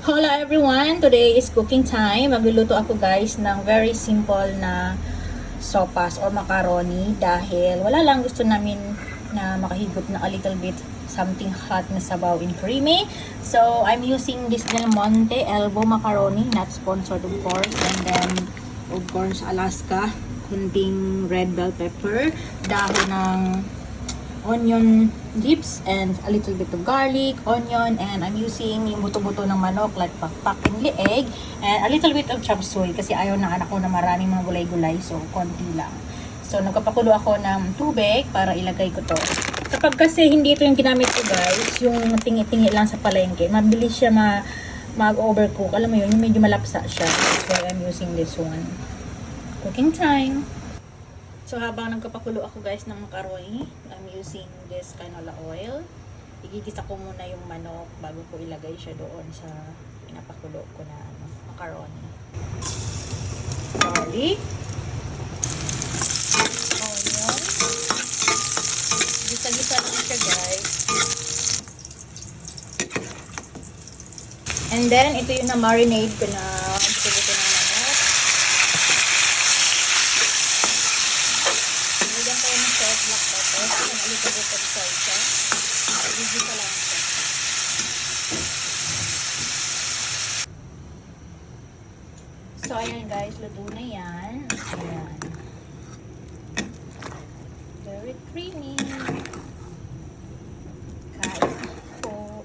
Hola everyone! Today is cooking time. Magluluto ako guys ng very simple na sopas or macaroni dahil wala lang, gusto namin na makahigop na a little bit something hot na sabaw and creamy. So I'm using this Del Monte elbow macaroni, not sponsored of course, and then of course Alaska, kunting red bell pepper, dahon ng onion dips, and a little bit of garlic, onion, and I'm using yung buto-buto ng manok like pakpak and lieg, and a little bit of chop suey kasi ayaw ng anak ko na maraming mga gulay-gulay, so konti lang. So nagpapakulo ako ng tubig para ilagay ko to. Kapag kasi hindi ito yung ginamit ko guys, yung tingi-tingi lang sa palengke, mabilis siya mag-overcook. Alam mo yun, yung medyo malapsa siya. That's why I'm using this one. Cooking time! So, habang nagpapakulo ako guys ng macaroni, I'm using this canola oil. Igigisa ko muna yung manok bago ko ilagay siya doon sa pinapakulo ko na macaroni. Garlic. Onion. Gisa-gisa lang siya guys. And then, ito yung na-marinate ko na buto-buto ng manok. Lagyan tayo ng salt black pepper. And a little bit of salsa. Gigisa lang siya. So, ayan guys. Luto na yan. Ayan. Very creamy. Kain po.